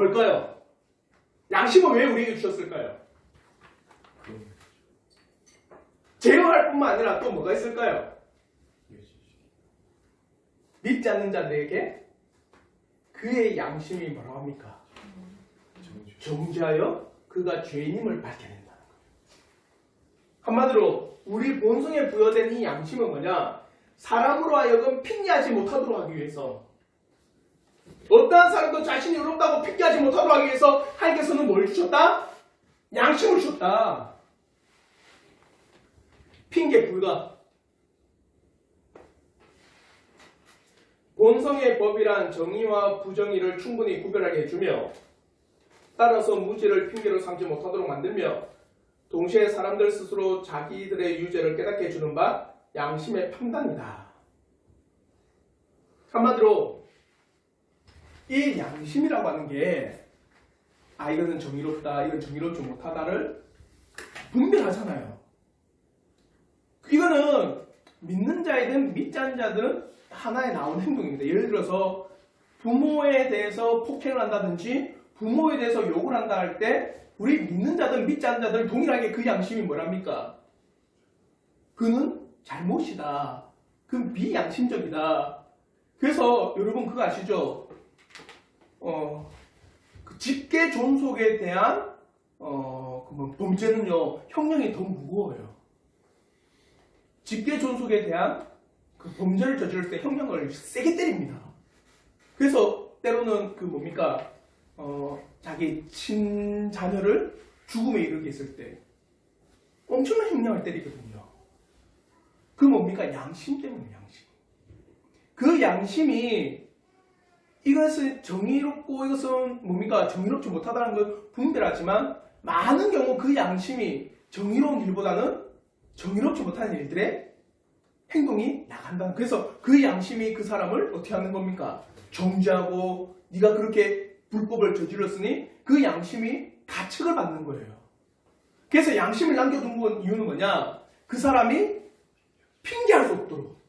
뭘까요? 양심은 왜 우리에게 주셨을까요? 제어할 뿐만 아니라 또 뭐가 있을까요? 믿지 않는 자들에게 그의 양심이 뭐라고 합니까? 정죄하여 그가 죄인임을 밝혀낸다는 거예요. 한마디로 우리 본성에 부여된 이 양심은 뭐냐? 사람으로 하여금 핑계하지 못하도록 하기 위해서, 어떠한 사람도 자신이 의롭다고 핑계하지 못하도록 하기 위해서 하나님께서는 뭘 주셨다? 양심을 주셨다. 핑계 불가. 본성의 법이란 정의와 부정의를 충분히 구별하게 해주며 따라서 무죄를 핑계로 삼지 못하도록 만들며 동시에 사람들 스스로 자기들의 유죄를 깨닫게 해주는 바 양심의 판단이다. 한마디로 이 양심이라고 하는 게 이거는 정의롭다, 이건 정의롭지 못하다를 분별하잖아요. 이거는 믿는 자이든 믿지 않는 자들은 하나에 나온 행동입니다. 예를 들어서 부모에 대해서 폭행을 한다든지 부모에 대해서 욕을 한다 할 때 우리 믿는 자들 믿지 않는 자들 동일하게 그 양심이 뭐랍니까? 그는 잘못이다. 그는 비양심적이다. 그래서 여러분 그거 아시죠? 그 직계 존속에 대한 범죄는요 형량이 더 무거워요. 직계 존속에 대한 그 범죄를 저지를 때 형량을 세게 때립니다. 그래서 때로는 그 뭡니까? 자기 친자녀를 죽음에 이르게 했을 때 엄청난 형량을 때리거든요. 그 뭡니까? 양심 때문에 양심. 그 양심이 이것은 정의롭고 이것은 뭡니까? 정의롭지 못하다는 걸 분별하지만 많은 경우 그 양심이 정의로운 일보다는 정의롭지 못한 일들의 행동이 나간다. 그래서 그 양심이 그 사람을 어떻게 하는 겁니까? 정죄하고 네가 그렇게 불법을 저질렀으니 그 양심이 가책을 받는 거예요. 그래서 양심을 남겨둔 이유는 뭐냐? 그 사람이 핑계할 수 없도록,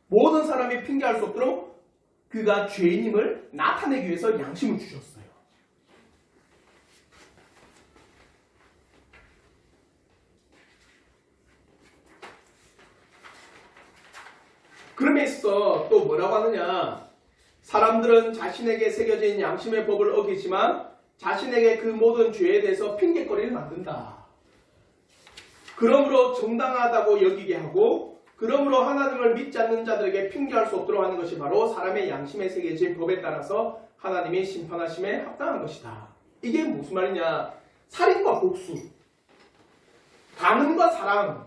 모든 사람이 핑계할 수 없도록 그가 죄인임을 나타내기 위해서 양심을 주셨어요. 그럼에 있어서 또 뭐라고 하느냐? 사람들은 자신에게 새겨진 양심의 법을 어기지만 자신에게 그 모든 죄에 대해서 핑계거리를 만든다. 그러므로 정당하다고 여기게 하고 그러므로 하나님을 믿지 않는 자들에게 핑계할 수 없도록 하는 것이 바로 사람의 양심에 새겨진 법에 따라서 하나님이 심판하심에 합당한 것이다. 이게 무슨 말이냐? 살인과 복수, 간음과 사랑.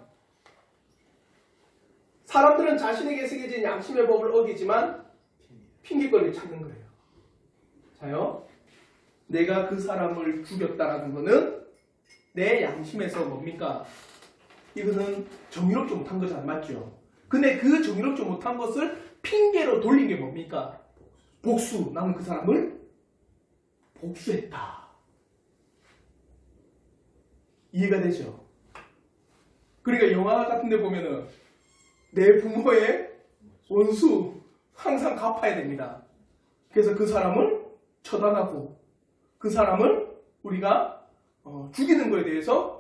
사람들은 자신에게 새겨진 양심의 법을 어기지만 핑계거리를 찾는 거예요. 자요, 내가 그 사람을 죽였다라는 거는 내 양심에서 뭡니까? 이거는 정의롭지 못한 거잖아요. 맞죠? 근데 그 정의롭지 못한 것을 핑계로 돌린 게 뭡니까? 복수. 나는 그 사람을 복수했다. 이해가 되죠? 그러니까 영화 같은 데 보면은 내 부모의 원수 항상 갚아야 됩니다. 그래서 그 사람을 처단하고 그 사람을 우리가 죽이는 거에 대해서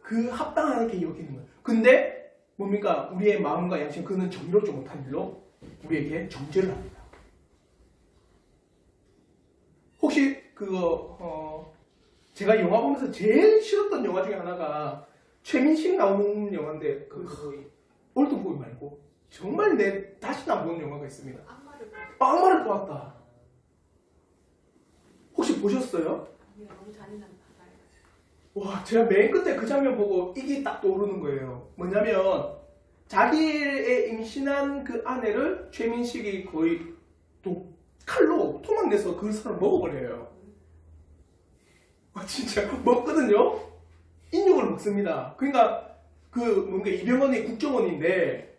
그 합당하게 여기는 거예요. 근데 뭡니까? 우리의 마음과 양심, 그는 정의롭지 못한 일로 우리에게 정죄를 합니다. 혹시 그거 제가 영화 보면서 제일 싫었던 영화 중에 하나가 최민식 나오는 영화인데 그 올드보이 말고 정말 내 다시 안 보는 영화가 있습니다. 악마를 보았다. 혹시 보셨어요? 아니요, 너무 잔인한 바다예요. 와, 제가 맨 끝에 그 장면 보고 이게 딱 떠오르는 거예요. 뭐냐면 자기의 임신한 그 아내를 최민식이 거의 칼로 토막내서 그 사람을 먹어버려요. 진짜 먹거든요. 인육을 먹습니다. 그러니까 그 뭔가 이병헌이 국정원인데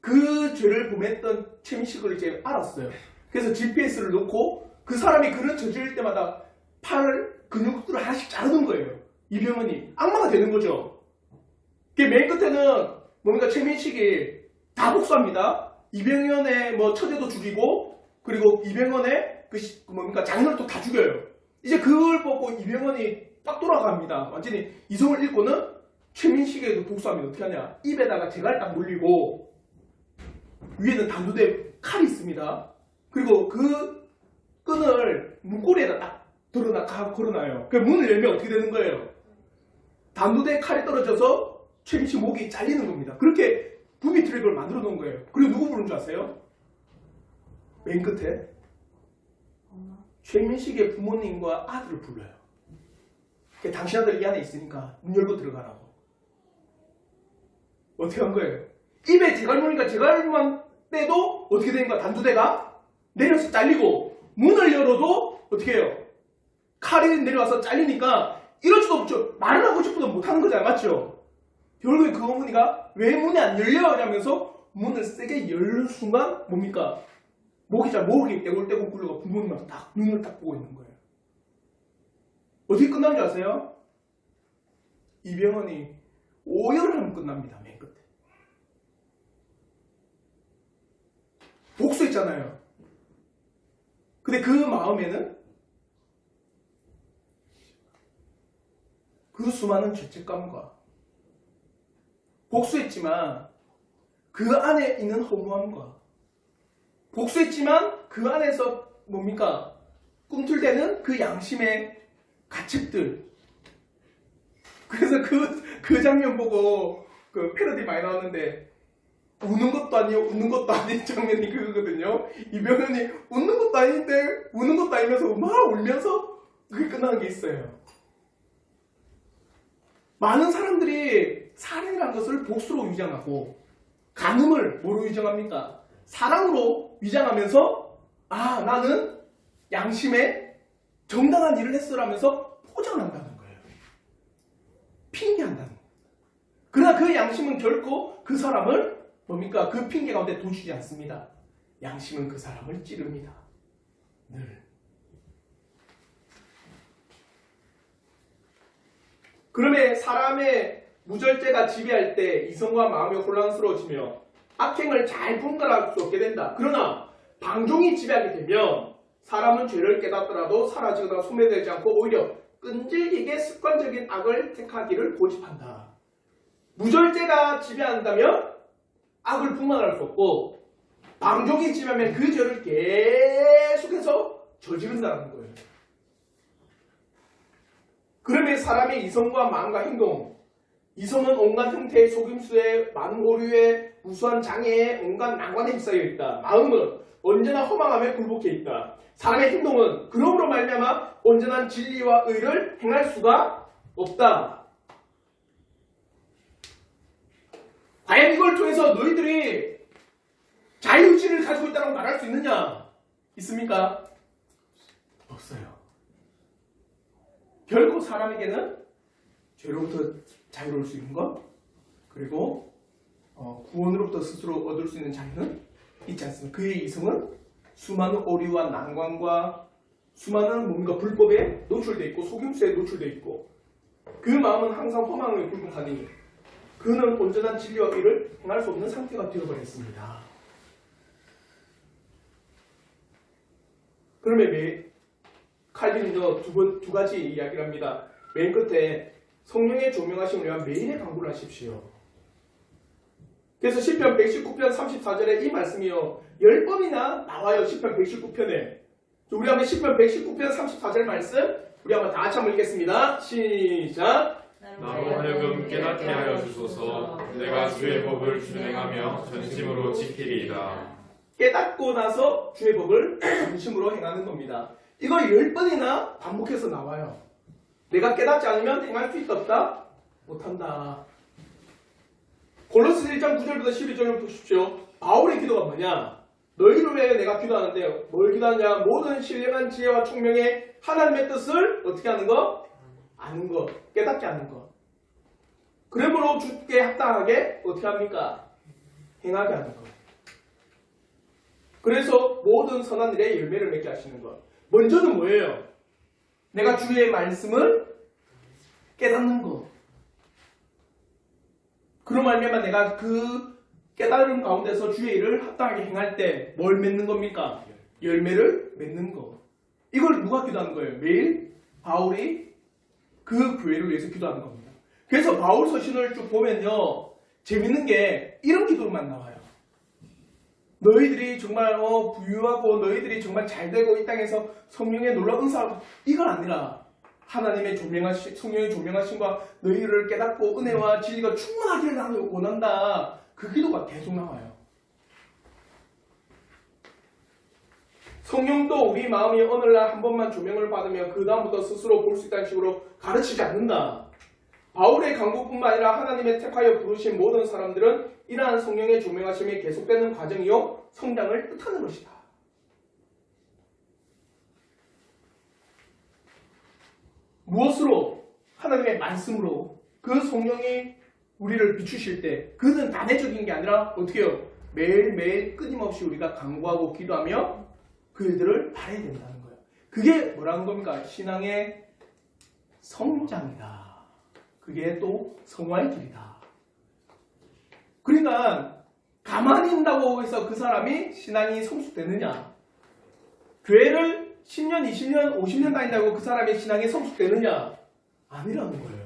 그 죄를 범했던 최민식을 이제 알았어요. 그래서 GPS를 놓고 그 사람이 그런 저지를 때마다 팔 근육들을 하나씩 자르는 거예요. 이병헌이 악마가 되는 거죠. 맨 끝에는 뭔가 최민식이 다 복수합니다. 이병헌의 뭐 처제도 죽이고 그리고 이병헌의 그 뭡니까 장인어른도 다 죽여요. 이제 그걸 보고 이병헌이 딱 돌아갑니다. 완전히 이성을 읽고는 최민식에도 복수합니다. 어떻게 하냐? 입에다가 재갈 딱 물리고 위에는 단두대 칼이 있습니다. 그리고 그 끈을 문고리에다 딱 걸어놔요. 그 문을 열면 어떻게 되는 거예요? 단두대 칼이 떨어져서 최민식 목이 잘리는 겁니다. 그렇게 부비 트랙을 만들어 놓은 거예요. 그리고 누구 부른 줄 아세요? 맨 끝에 최민식의 부모님과 아들을 불러요. 당신 아들 이 안에 있으니까 문 열고 들어가라고. 어떻게 한 거예요? 입에 재갈 물니까 재갈만 떼도 어떻게 되는가? 단두대가 내려서 잘리고 문을 열어도 어떻게 해요? 칼이 내려와서 잘리니까 이러지도 없죠. 말을 하고 싶어도 못하는 거잖아요. 맞죠? 결국에 그 어머니가 왜 문이 안 열려? 이러면서 문을 세게 열는 순간 뭡니까? 목이 떼굴떼굴 굴러가 부모님한테 딱 눈을 딱 보고 있는 거예요. 어떻게 끝난 줄 아세요? 이병헌이 오열을 하면 끝납니다. 맨 끝에. 복수했잖아요. 근데 그 마음에는 그 수많은 죄책감과 복수했지만 그 안에 있는 허무함과 복수했지만 그 안에서 뭡니까? 꿈틀대는 그 양심의 가책들. 그래서 그 장면 보고 그 패러디 많이 나왔는데 우는 것도 아니요 웃는 것도 아닌 장면이 그거거든요. 이병헌이 웃는 것도 아닌데 우는 것도 아니면서 막 울면서 그게 끝나는 게 있어요. 많은 사람들이 살인이라는 것을 복수로 위장하고 간음을 뭐로 위장합니까? 사랑으로 위장하면서 아 나는 양심에 정당한 일을 했어라면서 포장한다는 거예요. 핑계한다는 거예요. 그러나 그 양심은 결코 그 사람을 뭡니까? 그 핑계 가운데 두지 않습니다. 양심은 그 사람을 찌릅니다. 늘. 그러면 사람의 무절제가 지배할 때 이성과 마음이 혼란스러워지며 악행을 잘 분간할 수 없게 된다. 그러나 방종이 지배하게 되면 사람은 죄를 깨닫더라도 사라지거나 소멸되지 않고 오히려 끈질기게 습관적인 악을 택하기를 고집한다. 무절제가 지배한다면 악을 분간할 수 없고 방종이 지배하면 그 죄를 계속해서 저지른다는 거예요. 그러면 사람의 이성과 마음과 행동, 이성은 온갖 형태의 속임수에 많은 오류에 무수한 장애에 온갖 난관에 휩싸여 있다. 마음은 언제나 허망함에 굴복해 있다. 사람의 행동은 그러므로 말미암아 온전한 진리와 의를 행할 수가 없다. 과연 이걸 통해서 너희들이 자유의지를 가지고 있다고 말할 수 있느냐? 있습니까? 없어요. 결코 사람에게는 죄로부터 자유로울 수 있는 것, 그리고 구원으로부터 스스로 얻을 수 있는 자유는 있지 않습니다. 그의 이성은 수많은 오류와 난관과 수많은 뭔가 불법에 노출되어 있고 속임수에 노출되어 있고 그 마음은 항상 허망에 굴복하니 그는 온전한 진리와 의를 행할 수 없는 상태가 되어버렸습니다. 그러면 칼빈도 두 가지 이야기를 합니다. 맨 끝에 성령의 조명하심을 위한 매일의 강구를 하십시오. 그래서 시편 119편 34절에 이 말씀이요 10번이나 나와요. 시편 119편에. 우리 한번 시편 119편 34절 말씀 우리 한번 다 같이 한번 읽겠습니다. 시작. 나로 하여금 깨닫게 하여 주소서. 내가 주의 법을 준행하며 전심으로 지키리이다. 깨닫고 나서 주의 법을 전심으로 행하는 겁니다. 이걸 10번이나 반복해서 나와요. 내가 깨닫지 않으면 행할 수 있다 없다? 못한다. 골로새 1장 9절부터 12절을 보십시오. 바울의 기도가 뭐냐? 너희를 위해 내가 기도하는데 뭘 기도하냐? 모든 신령한 지혜와 총명의 하나님의 뜻을 어떻게 하는 거? 아는 거. 깨닫지 않는 거. 그러므로 주께 합당하게 어떻게 합니까? 행하게 하는 거. 그래서 모든 선한 일에 열매를 맺게 하시는 것. 먼저는 뭐예요? 내가 주의 말씀을 깨닫는 것. 그로 말미암아 내가 그 깨달음 가운데서 주의 일을 합당하게 행할 때 뭘 맺는 겁니까? 열매를 맺는 거. 이걸 누가 기도하는 거예요? 매일 바울이 그 교회를 위해서 기도하는 겁니다. 그래서 바울 서신을 쭉 보면요, 재밌는 게 이런 기도만 나와요. 너희들이 정말 부유하고 너희들이 정말 잘되고 이 땅에서 성령의 놀라운 은사를, 이건 아니라 하나님의 성령의 조명하심과 너희를 깨닫고 은혜와 진리가 충만하기를 나는 원한다. 그 기도가 계속 나와요. 성령도 우리 마음이 어느 날 한 번만 조명을 받으면 그 다음부터 스스로 볼 수 있다는 식으로 가르치지 않는다. 바울의 강구뿐만 아니라 하나님의 택하여 부르신 모든 사람들은 이러한 성령의 조명하심이 계속되는 과정이요 성장을 뜻하는 것이다. 무엇으로? 하나님의 말씀으로. 그 성령이 우리를 비추실 때 그는 단회적인 게 아니라 어떻게 해요? 매일매일 끊임없이 우리가 간구하고 기도하며 그 일들을 바라야 된다는 거예요. 그게 뭐라는 겁니까? 신앙의 성장이다. 그게 또 성화의 길이다. 그러니까 가만히 있다고 해서 그 사람이 신앙이 성숙되느냐? 교회를 10년, 20년, 50년 다닌다고 그 사람의 신앙이 성숙되느냐? 아니라는 거예요.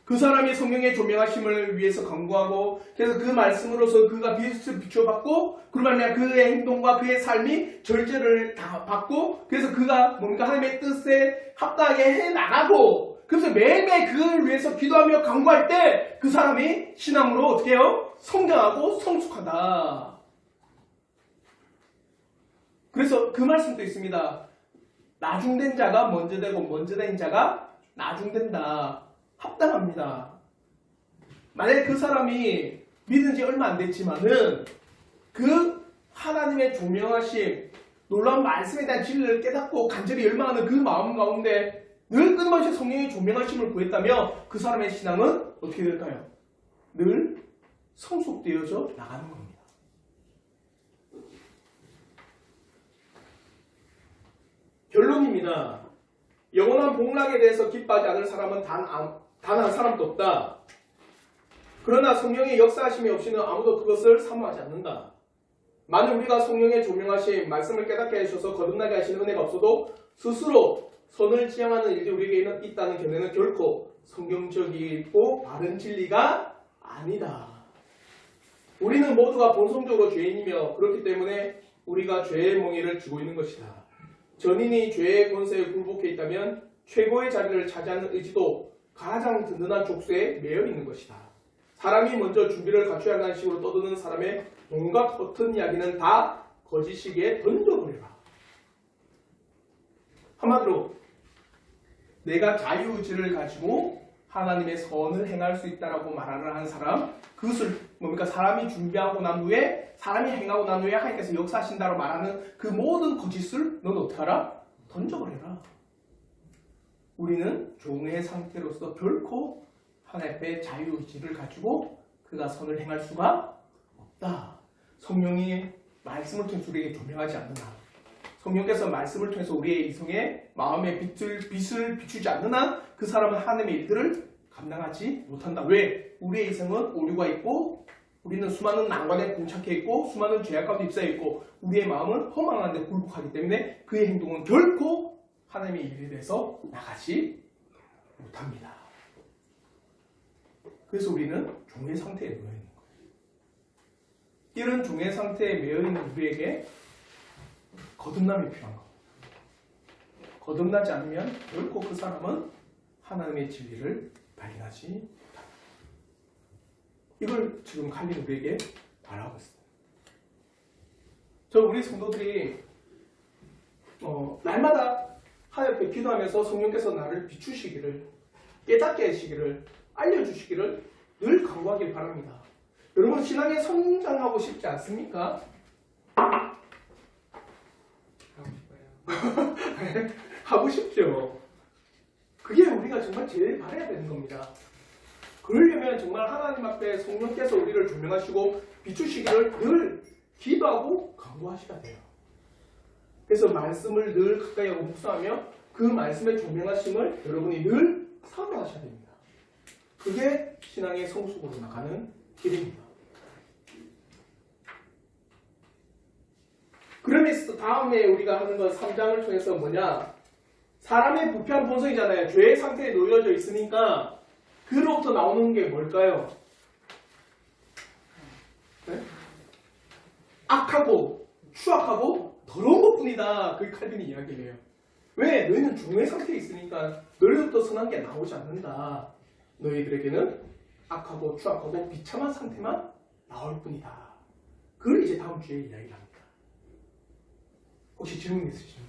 그 사람이 성령의 조명하심을 위해서 간구하고 그래서 그 말씀으로서 그가 빛을 비춰받고 그러면 그의 행동과 그의 삶이 절제를 다 받고 그래서 그가 뭡니까? 하나님의 뜻에 합당하게 해나가고 그래서 매일매일 그걸 위해서 기도하며 간구할 때 그 사람이 신앙으로 어떻게 해요? 성장하고 성숙하다. 그래서 그 말씀도 있습니다. 나중된 자가 먼저 되고 먼저 된 자가 나중된다. 합당합니다. 만약에 그 사람이 믿은 지 얼마 안 됐지만은 그 하나님의 조명하심, 놀라운 말씀에 대한 진리를 깨닫고 간절히 열망하는 그 마음 가운데 늘 끊임없이 성령의 조명하심을 구했다며 그 사람의 신앙은 어떻게 될까요? 늘 성숙되어져 나가는 겁니다. 결론입니다. 영원한 복락에 대해서 기뻐하지 않을 사람은 단 한 사람도 없다. 그러나 성령의 역사하심이 없이는 아무도 그것을 사모하지 않는다. 만일 우리가 성령의 조명하심, 말씀을 깨닫게 하셔서 거듭나게 하시는 은혜가 없어도 스스로 선을 지향하는 일이 우리에게 있다는 견해는 결코 성경적이고 바른 진리가 아니다. 우리는 모두가 본성적으로 죄인이며 그렇기 때문에 우리가 죄의 몽해를 지고 있는 것이다. 전인이 죄의 권세에 굴복해 있다면 최고의 자리를 차지하는 의지도 가장 든든한 족쇄에 매여 있는 것이다. 사람이 먼저 준비를 갖춰야 한다는 식으로 떠드는 사람의 온갖 허튼 이야기는 다 거짓이기에 던져버려라. 한마디로 내가 자유의지를 가지고 하나님의 선을 행할 수 있다라고 말하는 한 사람, 그것을 뭡니까? 사람이 준비하고 난 후에 사람이 행하고 난 후에 하나님께서 역사하신다고 말하는 그 모든 거짓을 넌 어떻게 하라? 던져버려라. 우리는 종의 상태로서 결코 하나님 앞에 자유의지를 가지고 그가 선을 행할 수가 없다. 성령이 말씀을 통해서 우리에게 조명하지 않는 한, 성령께서 말씀을 통해서 우리의 이성의 마음의 빛을 비추지 않는 한 그 사람은 하나님의 일들을 감당하지 못한다. 왜? 우리의 이성은 오류가 있고 우리는 수많은 난관에 봉착해 있고 수많은 죄악 가운데 입사해 있고 우리의 마음은 허망한 데 굴복하기 때문에 그의 행동은 결코 하나님의 일에 대해서 나가지 못합니다. 그래서 우리는 종의 상태에 놓여 있는 거예요. 이런 종의 상태에 매여 있는 우리에게 거듭남이 필요한 겁니다. 거듭나지 않으면 결코 그 사람은 하나님의 진리를 발견하지 못합니다. 이걸 지금 칼빈 우리에게 말하고 있습니다. 우리 성도들이 날마다 하나님 앞에 기도하면서 성령께서 나를 비추시기를, 깨닫게 하시기를, 알려주시기를 늘 간구하길 바랍니다. 여러분 신앙에 성장하고 싶지 않습니까? 하고 싶어요. 하고 싶죠. 그게 우리가 정말 제일 바라야 되는 겁니다. 그러려면 정말 하나님 앞에 성령께서 우리를 조명하시고 비추시기를 늘 기도하고 간구하셔야 돼요. 그래서 말씀을 늘 가까이 하고 묵상하며 그 말씀의 조명하심을 여러분이 늘 사모하셔야 됩니다. 그게 신앙의 성숙으로 나가는 길입니다. 그러면서 다음에 우리가 하는 건 3장을 통해서 뭐냐? 사람의 부패한 본성이잖아요. 죄의 상태에 놓여져 있으니까 그로부터 나오는 게 뭘까요? 네? 악하고 추악하고 더러운 것뿐이다. 그게 칼빈이 이야기해요. 왜? 너희는 종의 상태에 있으니까 너희로부터 선한 게 나오지 않는다. 너희들에게는 악하고 추악하고 비참한 상태만 나올 뿐이다. 그걸 이제 다음 주에 이야기를 합니다. 혹시 질문 있으신가요?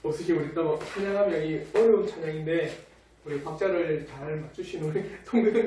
없으시면 우리 또 찬양하면 이 어려운 찬양인데 우리 박자를 잘 맞추신 우리 동료들